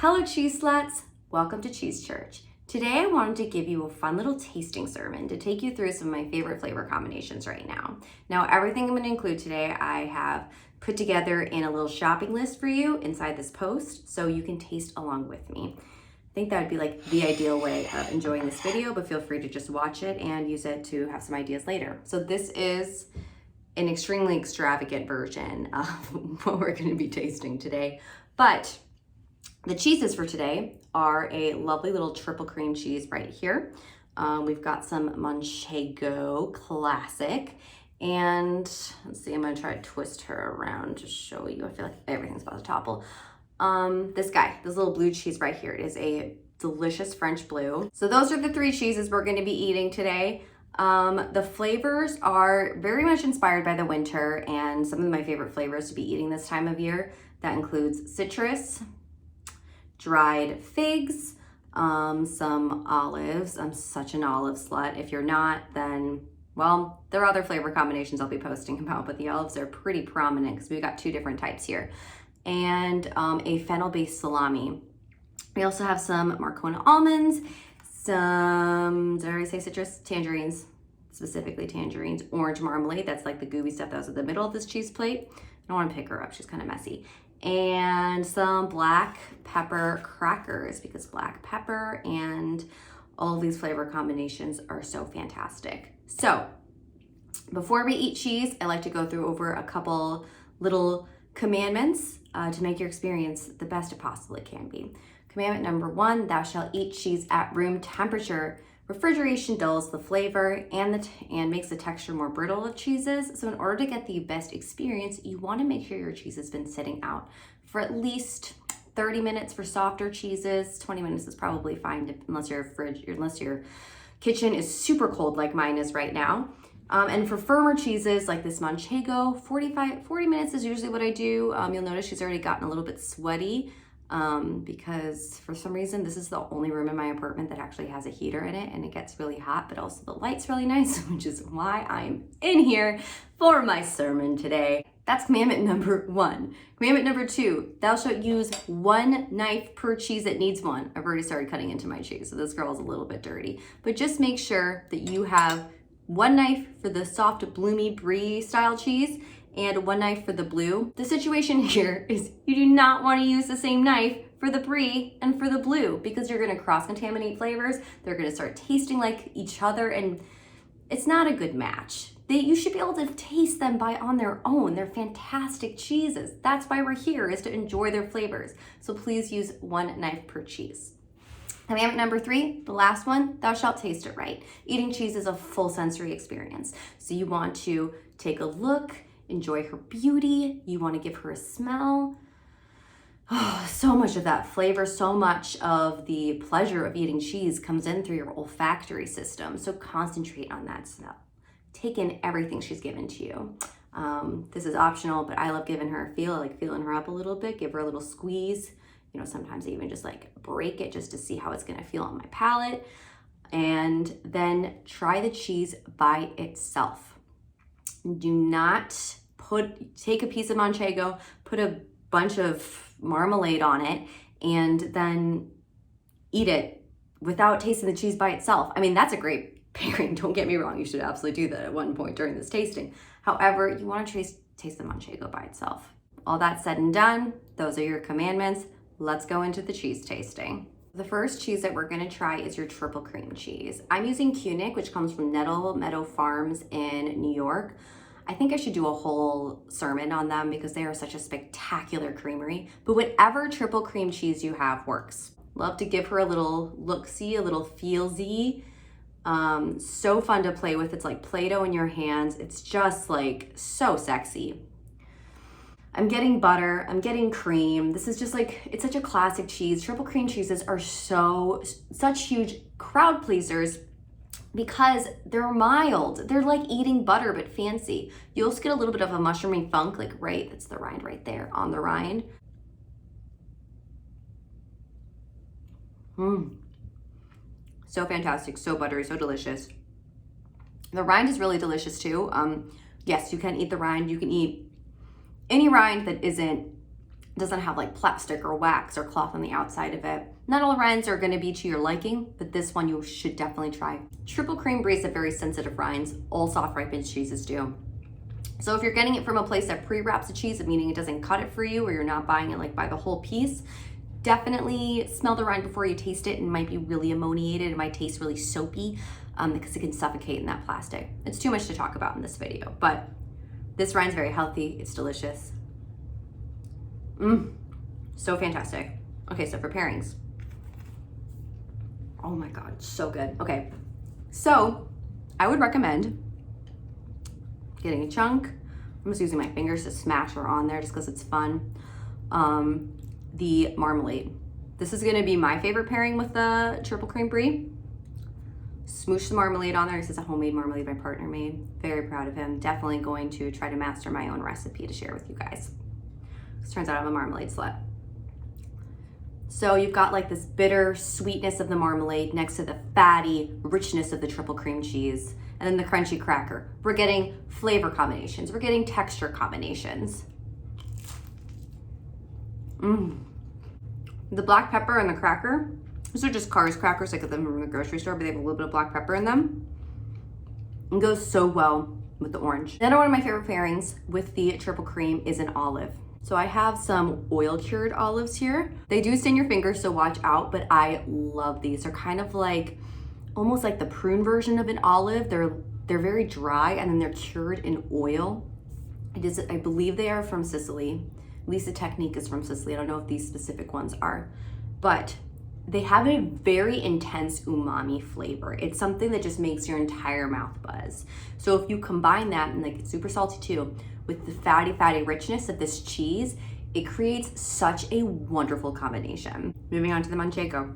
Hello cheese sluts, welcome to Cheese Church. Today I wanted to give you a fun little tasting sermon to take you through some of my favorite flavor combinations right now. Now everything I'm going to include today I have put together in a little shopping list for you inside this post so you can taste along with me. I think that would be like the ideal way of enjoying this video, but feel free to just watch it and use it to have some ideas later. So this is an extremely extravagant version of what we're going to be tasting today, but the cheeses for today are a lovely little triple cream cheese right here. We've got some Manchego Classic, and let's see, I'm gonna try to twist her around to show you. I feel like everything's about to topple. This little blue cheese right here, it is a delicious French blue. So those are the three cheeses we're gonna be eating today. The flavors are very much inspired by the winter and some of my favorite flavors to be eating this time of year. That includes citrus, dried figs, some olives. I'm such an olive slut. If you're not, then, well, there are other flavor combinations I'll be posting about, but the olives are pretty prominent because we've got two different types here. And a fennel-based salami. We also have some Marcona almonds, some, did I already say citrus? Tangerines, specifically tangerines, orange marmalade. That's like the gooey stuff that was in the middle of this cheese plate. I don't want to pick her up, she's kind of messy. And some black pepper crackers because black pepper and all of these flavor combinations are so fantastic. So before we eat cheese, I like to go through over a couple little commandments to make your experience the best it possibly can be. Commandment number 1, thou shalt eat cheese at room temperature. Refrigeration dulls the flavor and makes the texture more brittle of cheeses. So in order to get the best experience, you want to make sure your cheese has been sitting out for at least 30 minutes for softer cheeses. 20 minutes is probably fine unless your kitchen is super cold like mine is right now. And for firmer cheeses like this Manchego, 40 minutes is usually what I do. You'll notice she's already gotten a little bit sweaty. Because for some reason, this is the only room in my apartment that actually has a heater in it and it gets really hot, but also the light's really nice, which is why I'm in here for my sermon today. That's commandment number 1. Commandment number 2, thou shalt use 1 knife per cheese that needs one. I've already started cutting into my cheese, so this girl's a little bit dirty, but just make sure that you have 1 knife for the soft, bloomy brie style cheese and 1 knife for the blue. The situation here is you do not want to use the same knife for the brie and for the blue because you're going to cross-contaminate flavors. They're going to start tasting like each other and it's not a good match. You should be able to taste them on their own. They're fantastic cheeses. That's why we're here, is to enjoy their flavors. So please use 1 knife per cheese. Commandment number 3, the last one, thou shalt taste it right. Eating cheese is a full sensory experience. So you want to take a look, enjoy her beauty, you want to give her a smell. Oh, so much of that flavor, so much of the pleasure of eating cheese comes in through your olfactory system. So concentrate on that smell. Take in everything she's given to you. This is optional, but I love giving her a feel. I like feeling her up a little bit, give her a little squeeze. You know, sometimes I even just like break it just to see how it's gonna feel on my palate. And then try the cheese by itself. Do not take a piece of Manchego, put a bunch of marmalade on it, and then eat it without tasting the cheese by itself. I mean, that's a great pairing, don't get me wrong. You should absolutely do that at one point during this tasting. However, you want to taste the Manchego by itself. All that said and done, those are your commandments. Let's go into the cheese tasting. The first cheese that we're gonna try is your triple cream cheese. I'm using Keunig, which comes from Nettle Meadow Farms in New York. I think I should do a whole sermon on them because they are such a spectacular creamery, but whatever triple cream cheese you have works. Love to give her a little look-see, a little feel-see. So fun to play with. It's like Play-Doh in your hands. It's just like so sexy. I'm getting butter, I'm getting cream. This is just like, it's such a classic cheese. Triple cream cheeses are such huge crowd pleasers because they're mild. They're like eating butter, but fancy. You also get a little bit of a mushroomy funk, like that's the rind right there on the rind. So fantastic, so buttery, so delicious. The rind is really delicious too. Yes, you can eat the rind. You can eat any rind that isn't It doesn't have like plastic or wax or cloth on the outside of it. Not all rinds are gonna be to your liking, but this one you should definitely try. Triple cream brie have very sensitive rinds. All soft ripened cheeses do. So if you're getting it from a place that pre-wraps the cheese, meaning it doesn't cut it for you, or you're not buying it like by the whole piece, definitely smell the rind before you taste it. It might be really ammoniated. It might taste really soapy because it can suffocate in that plastic. It's too much to talk about in this video, but this rind's very healthy. It's delicious. So fantastic. Okay, so for pairings. Oh my God, so good. Okay, so I would recommend getting a chunk. I'm just using my fingers to smash her on there just because it's fun. The marmalade. This is gonna be my favorite pairing with the triple cream brie. Smoosh the marmalade on there. This is a homemade marmalade my partner made. Very proud of him. Definitely going to try to master my own recipe to share with you guys. This turns out I'm a marmalade slut. So you've got like this bitter sweetness of the marmalade next to the fatty richness of the triple cream cheese, and then the crunchy cracker. We're getting flavor combinations. We're getting texture combinations. The black pepper and the cracker, these are just Carr's crackers. I get them from the grocery store, but they have a little bit of black pepper in them. It goes so well with the orange. Another one of my favorite pairings with the triple cream is an olive. So I have some oil cured olives here. They do stain your fingers, so watch out, but I love these. They're kind of like, almost like the prune version of an olive. They're very dry and then they're cured in oil. I believe they are from Sicily. At least the technique is from Sicily. I don't know if these specific ones are, but they have a very intense umami flavor. It's something that just makes your entire mouth buzz. So if you combine that, and like it's super salty too, with the fatty richness of this cheese, it creates such a wonderful combination. Moving on to the manchego.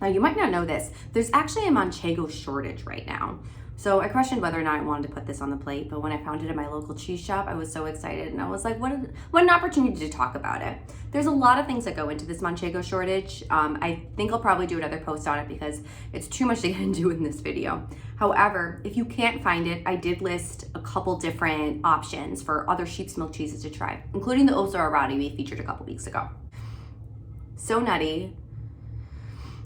Now you might not know this, there's actually a manchego shortage right now. So I questioned whether or not I wanted to put this on the plate, but when I found it at my local cheese shop, I was so excited and I was like, what an opportunity to talk about it. There's a lot of things that go into this manchego shortage. I think I'll probably do another post on it because it's too much to get into in this video. However, if you can't find it, I did list a couple different options for other sheep's milk cheeses to try, including the Osso Arati we featured a couple weeks ago. So nutty,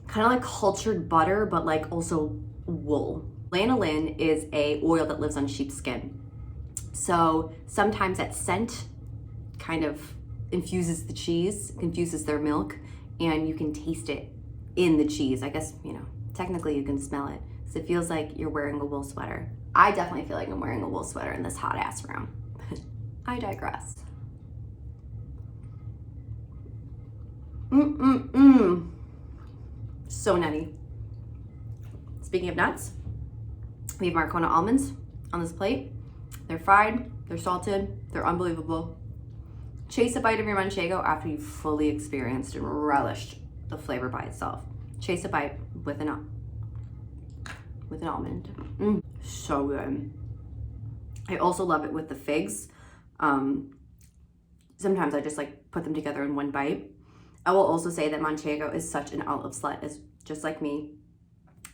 kind of like cultured butter, but like also wool. Lanolin is a oil that lives on sheep's skin. So sometimes that scent kind of infuses the cheese, infuses their milk, and you can taste it in the cheese. I guess, technically you can smell it. So it feels like you're wearing a wool sweater. I definitely feel like I'm wearing a wool sweater in this hot ass room. I digress. So nutty. Speaking of nuts, we have Marcona almonds on this plate. They're fried, they're salted, they're unbelievable. Chase a bite of your manchego after you've fully experienced and relished the flavor by itself. Chase a bite with an almond. So good. I also love it with the figs. Sometimes I just like put them together in one bite. I will also say that manchego is such an olive slut, is just like me.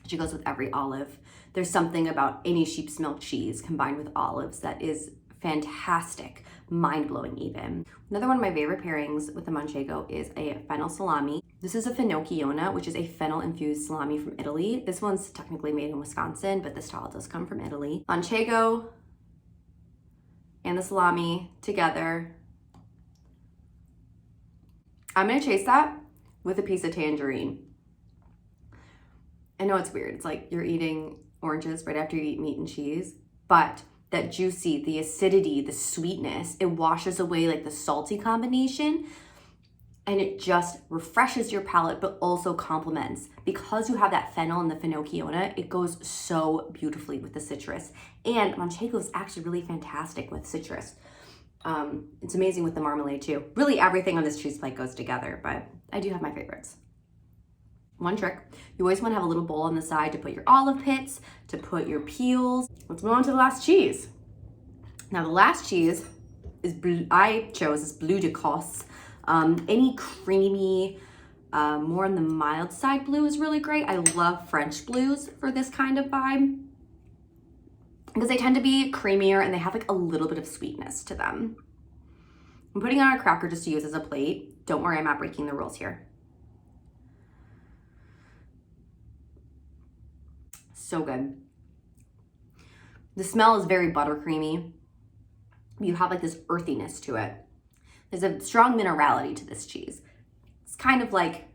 She goes with every olive. There's something about any sheep's milk cheese combined with olives that is fantastic, mind-blowing even. Another one of my favorite pairings with the manchego is a fennel salami. This is a finocchiona, which is a fennel-infused salami from Italy. This one's technically made in Wisconsin, but the style does come from Italy. Manchego and the salami together. I'm gonna chase that with a piece of tangerine. I know it's weird. It's like you're eating oranges right after you eat meat and cheese, but that juicy, the acidity, the sweetness, it washes away like the salty combination and it just refreshes your palate, but also complements. Because you have that fennel and the finocchiona, it goes so beautifully with the citrus. And manchego is actually really fantastic with citrus. It's amazing with the marmalade too. Really everything on this cheese plate goes together, but I do have my favorites. One trick, you always want to have a little bowl on the side to put your olive pits, to put your peels. Let's move on to the last cheese. Now the last cheese is I chose is Bleu de Cosse. Any creamy, more on the mild side blue is really great. I love French blues for this kind of vibe because they tend to be creamier and they have like a little bit of sweetness to them. I'm putting on a cracker just to use as a plate. Don't worry, I'm not breaking the rules here. So good. The smell is very buttercreamy. You have like this earthiness to it. There's a strong minerality to this cheese. It's kind of like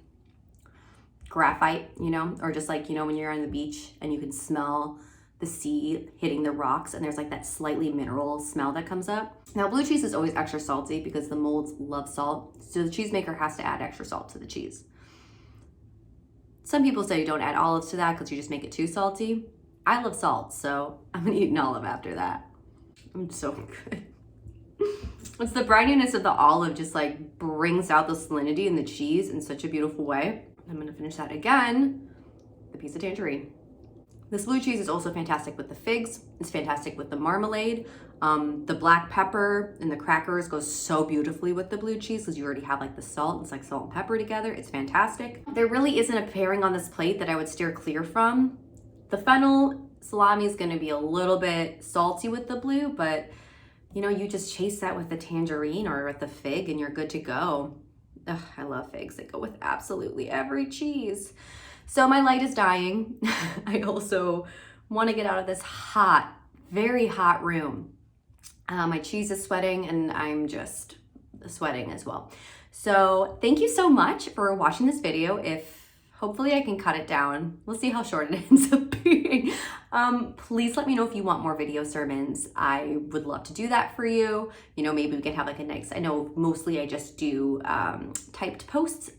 graphite, you know, or just like, you know, when you're on the beach and you can smell the sea hitting the rocks and there's like that slightly mineral smell that comes up. Now, blue cheese is always extra salty because the molds love salt. So the cheesemaker has to add extra salt to the cheese. Some people say you don't add olives to that because you just make it too salty. I love salt, so I'm gonna eat an olive after that. I'm so good. It's the brininess of the olive just like brings out the salinity in the cheese in such a beautiful way. I'm gonna finish that again, the piece of tangerine. This blue cheese is also fantastic with the figs. It's fantastic with the marmalade. The black pepper and the crackers goes so beautifully with the blue cheese because you already have like the salt. It's like salt and pepper together. It's fantastic. There really isn't a pairing on this plate that I would steer clear from. The fennel salami is gonna be a little bit salty with the blue, but you know, you just chase that with the tangerine or with the fig and you're good to go. Ugh, I love figs. They go with absolutely every cheese. So my light is dying. I also want to get out of this hot, very hot room. My cheese is sweating and I'm just sweating as well. So thank you so much for watching this video. Hopefully I can cut it down. We'll see how short it ends up being. Please let me know if you want more video sermons. I would love to do that for you. You know, maybe we can have like a nice, I know mostly I just do typed posts,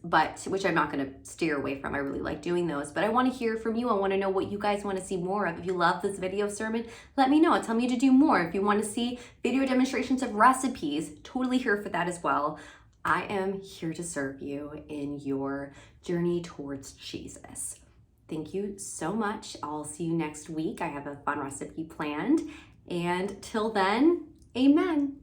which I'm not gonna steer away from. I really like doing those, but I wanna hear from you. I wanna know what you guys wanna see more of. If you love this video sermon, let me know. Tell me to do more. If you wanna see video demonstrations of recipes, totally here for that as well. I am here to serve you in your journey towards Jesus. Thank you so much. I'll see you next week. I have a fun recipe planned. And till then, amen.